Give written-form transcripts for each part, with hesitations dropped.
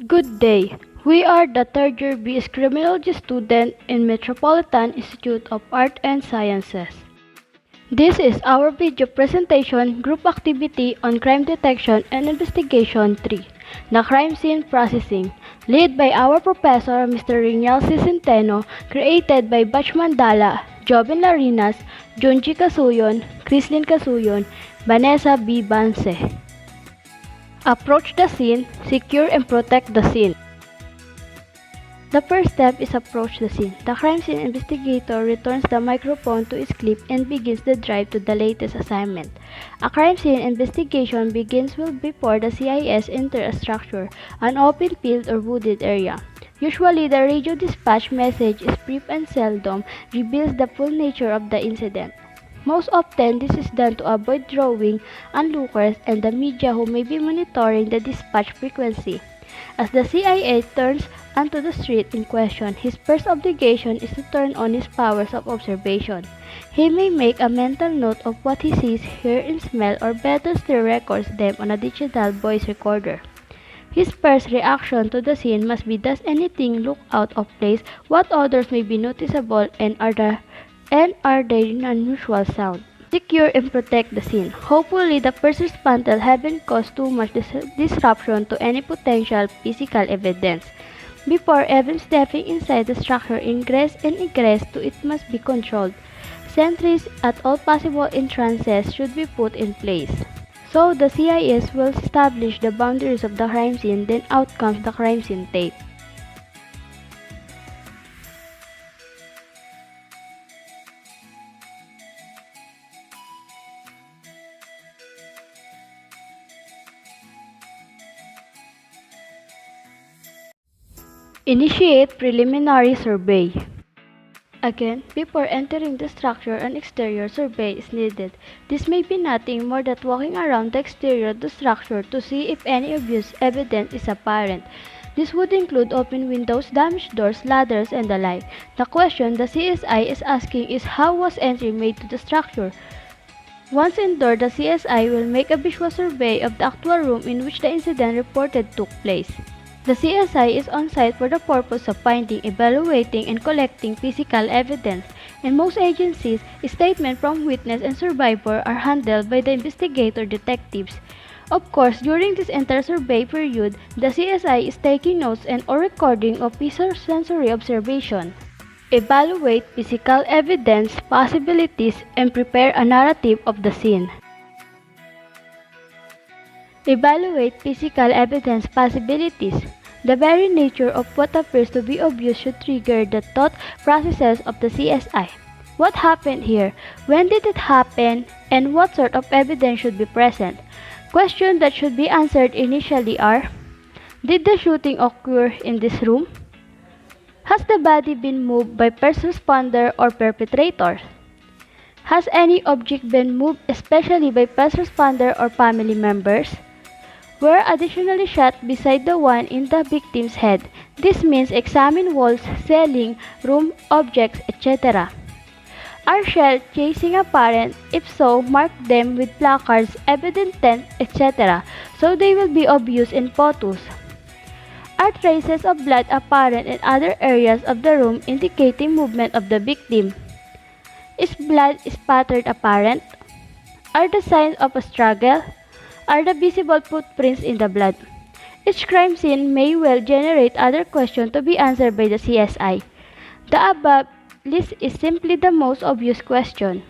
Good day. We are the third year BS Criminology student in Metropolitan Institute of Art and Sciences. This is our video presentation group activity on crime detection and investigation 3, the crime scene processing, led by our professor Mr. Rinal C. Centeno, created by Batch Mandala, Joven Larinas, Junji Casuyon, Crislin Casuyon, Vanessa B. Banse. Approach the scene, secure and protect the scene. The first step is approach the scene. The crime scene investigator returns the microphone to its clip and begins the drive to the latest assignment. A crime scene investigation begins before the CIS enter a structure, an open field or wooded area. Usually, the radio dispatch message is brief and seldom reveals the full nature of the incident. Most often, this is done to avoid drawing onlookers and the media who may be monitoring the dispatch frequency. As the CIA turns onto the street in question, his first obligation is to turn on his powers of observation. He may make a mental note of what he sees, hears, and smells, or better still records them on a digital voice recorder. His first reaction to the scene must be, does anything look out of place, what odors may be noticeable, and are there an unusual sound. Secure and protect the scene. Hopefully, the first responders haven't caused too much disruption to any potential physical evidence. Before even stepping inside the structure, ingress and egress to it must be controlled. Sentries at all possible entrances should be put in place. So the CIS will establish the boundaries of the crime scene, then out comes the crime scene tape. Initiate preliminary survey. Again, before entering the structure, an exterior survey is needed. This may be nothing more than walking around the exterior of the structure to see if any obvious evidence is apparent. This would include open windows, damaged doors, ladders, and the like. The question the CSI is asking is, how was entry made to the structure? Once indoors, the CSI will make a visual survey of the actual room in which the incident reported took place. The CSI is on site for the purpose of finding, evaluating, and collecting physical evidence. In most agencies, statements from witness and survivor are handled by the investigator detectives. Of course, during this entire survey period, the CSI is taking notes and or recording of sensory observation. Evaluate physical evidence, possibilities, and prepare a narrative of the scene. Evaluate physical evidence possibilities. The very nature of what appears to be obvious should trigger the thought processes of the CSI. What happened here? When did it happen? And what sort of evidence should be present? Questions that should be answered initially are: did the shooting occur in this room? Has the body been moved by first responder or perpetrator? Has any object been moved especially by first responder or family members? Were additionally shot beside the one in the victim's head. This means examine walls, ceiling, room, objects, etc. Are shells chasing apparent? If so, mark them with placards, evident tent, etc. so they will be obvious in photos. Are traces of blood apparent in other areas of the room indicating movement of the victim? Is blood spattered apparent? Are the signs of a struggle? Are the visible footprints in the blood? Each crime scene may well generate other questions to be answered by the CSI. The above list is simply the most obvious question.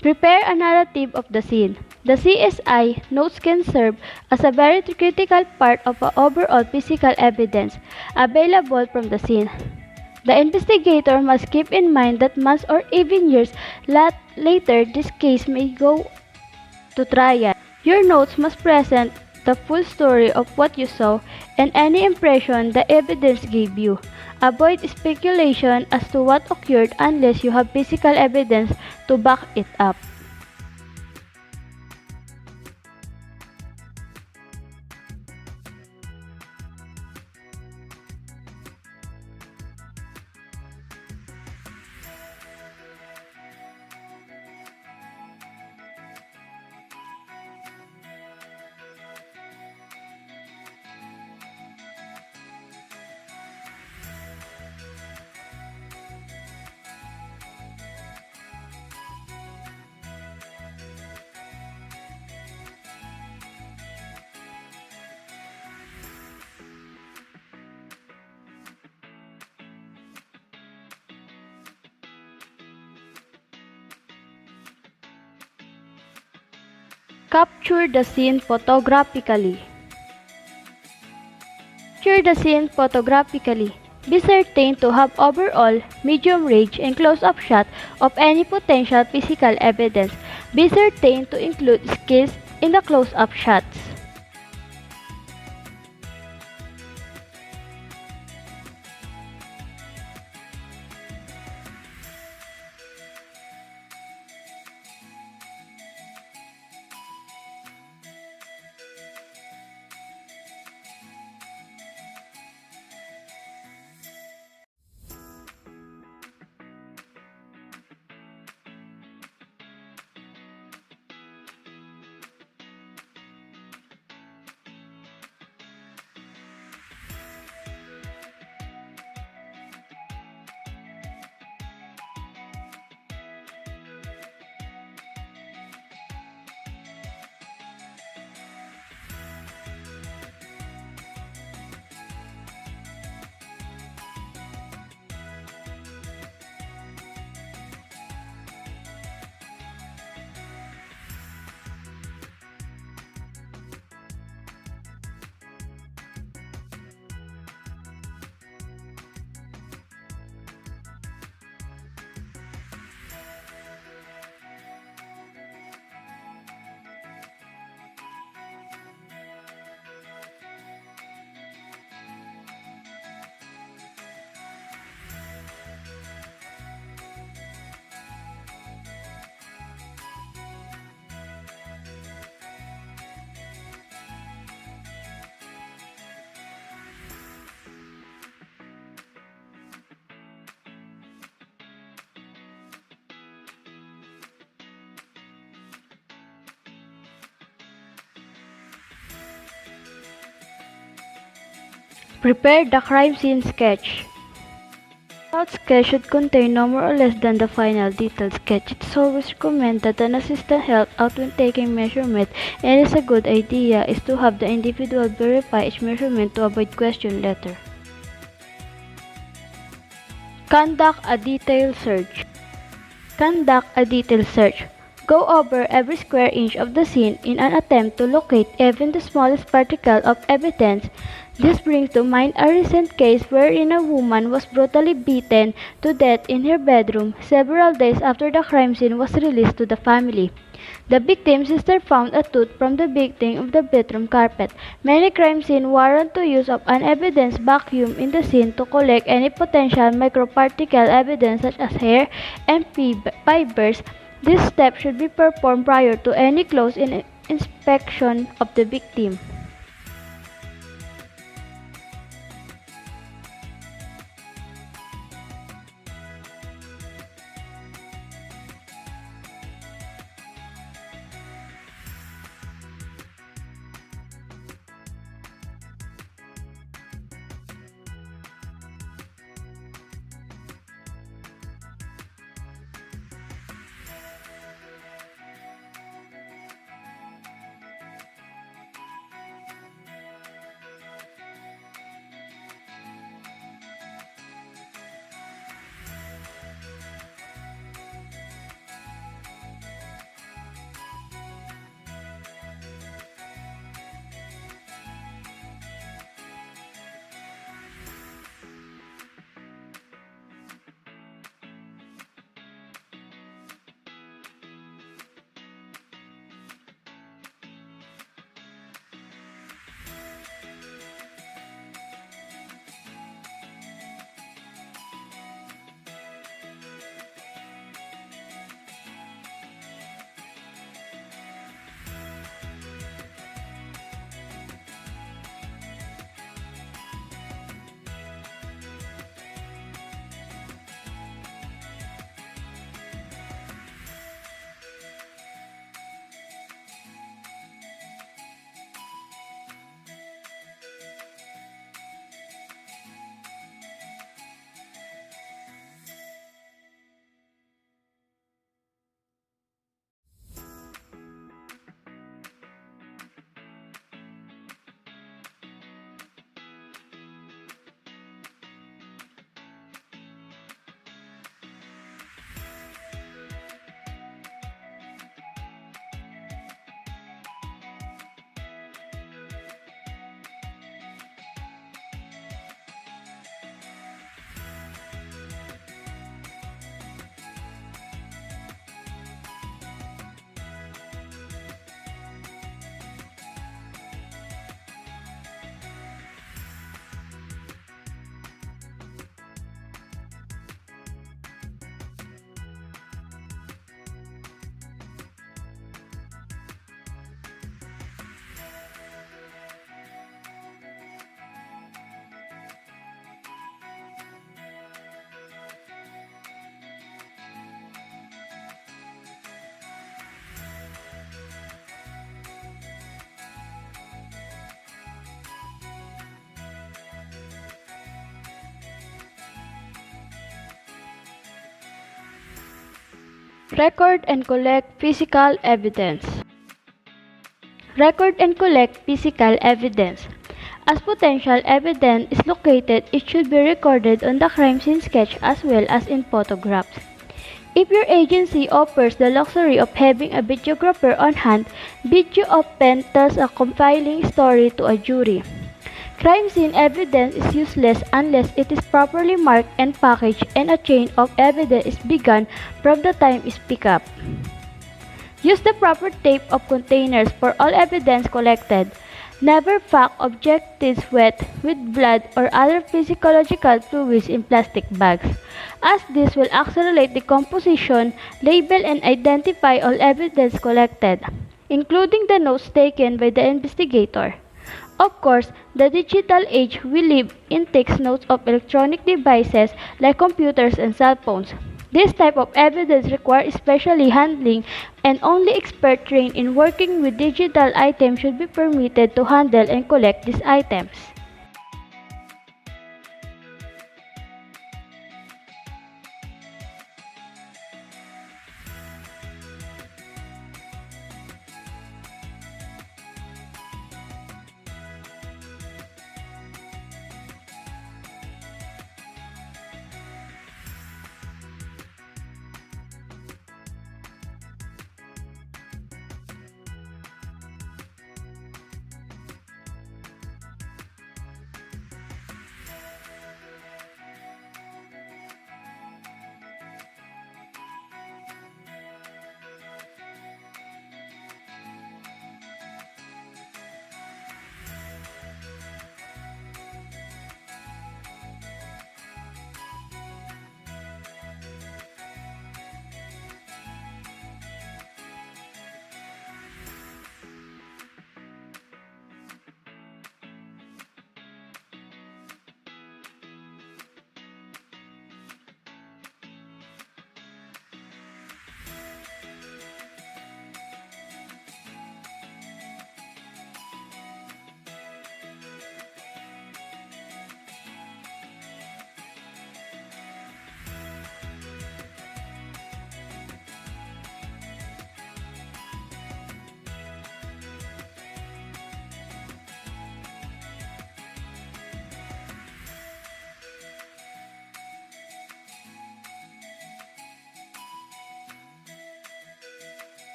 Prepare a narrative of the scene. The CSI notes can serve as a very critical part of the overall physical evidence available from the scene. The investigator must keep in mind that months or even years later this case may go to trial. Your notes must present the full story of what you saw and any impression the evidence gave you. Avoid speculation as to what occurred unless you have physical evidence to back it up. Capture the scene photographically. Capture the scene photographically. Be certain to have overall, medium range, and close-up shot of any potential physical evidence. Be certain to include skills in the close-up shots. Prepare the crime scene sketch. Layout sketch should contain no more or less than the final detailed sketch. It is always recommended that an assistant help out when taking measurement, and it is a good idea is to have the individual verify each measurement to avoid question later. Conduct a detailed search. Conduct a detailed search. Go over every square inch of the scene in an attempt to locate even the smallest particle of evidence. This brings to mind a recent case wherein a woman was brutally beaten to death in her bedroom several days after the crime scene was released to the family. The victim's sister found a tooth from the victim of the bedroom carpet. Many crime scenes warrant the use of an evidence vacuum in the scene to collect any potential microparticle evidence such as hair and fibers. This step should be performed prior to any close-in inspection of the victim. Record and collect physical evidence. Record and collect physical evidence. As potential evidence is located, it should be recorded on the crime scene sketch as well as in photographs. If your agency offers the luxury of having a videographer on hand, video often tells a compelling story to a jury. Crime scene evidence is useless unless it is properly marked and packaged and a chain of evidence is begun from the time is picked up. Use the proper tape of containers for all evidence collected. Never pack objectives wet with blood or other physiological fluids in plastic bags, as this will accelerate decomposition, label and identify all evidence collected, including the notes taken by the investigator. Of course, the digital age we live in takes notes of electronic devices like computers and cell phones. This type of evidence requires specially handling and only experts trained in working with digital items should be permitted to handle and collect these items.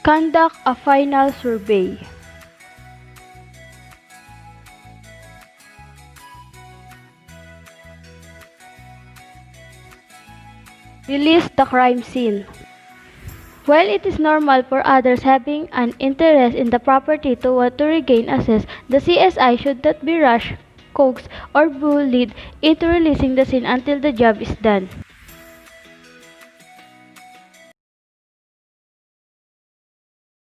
Conduct a final survey. Release the crime scene. While it is normal for others having an interest in the property to want to regain access, the CSI should not be rushed, coaxed, or bullied into releasing the scene until the job is done.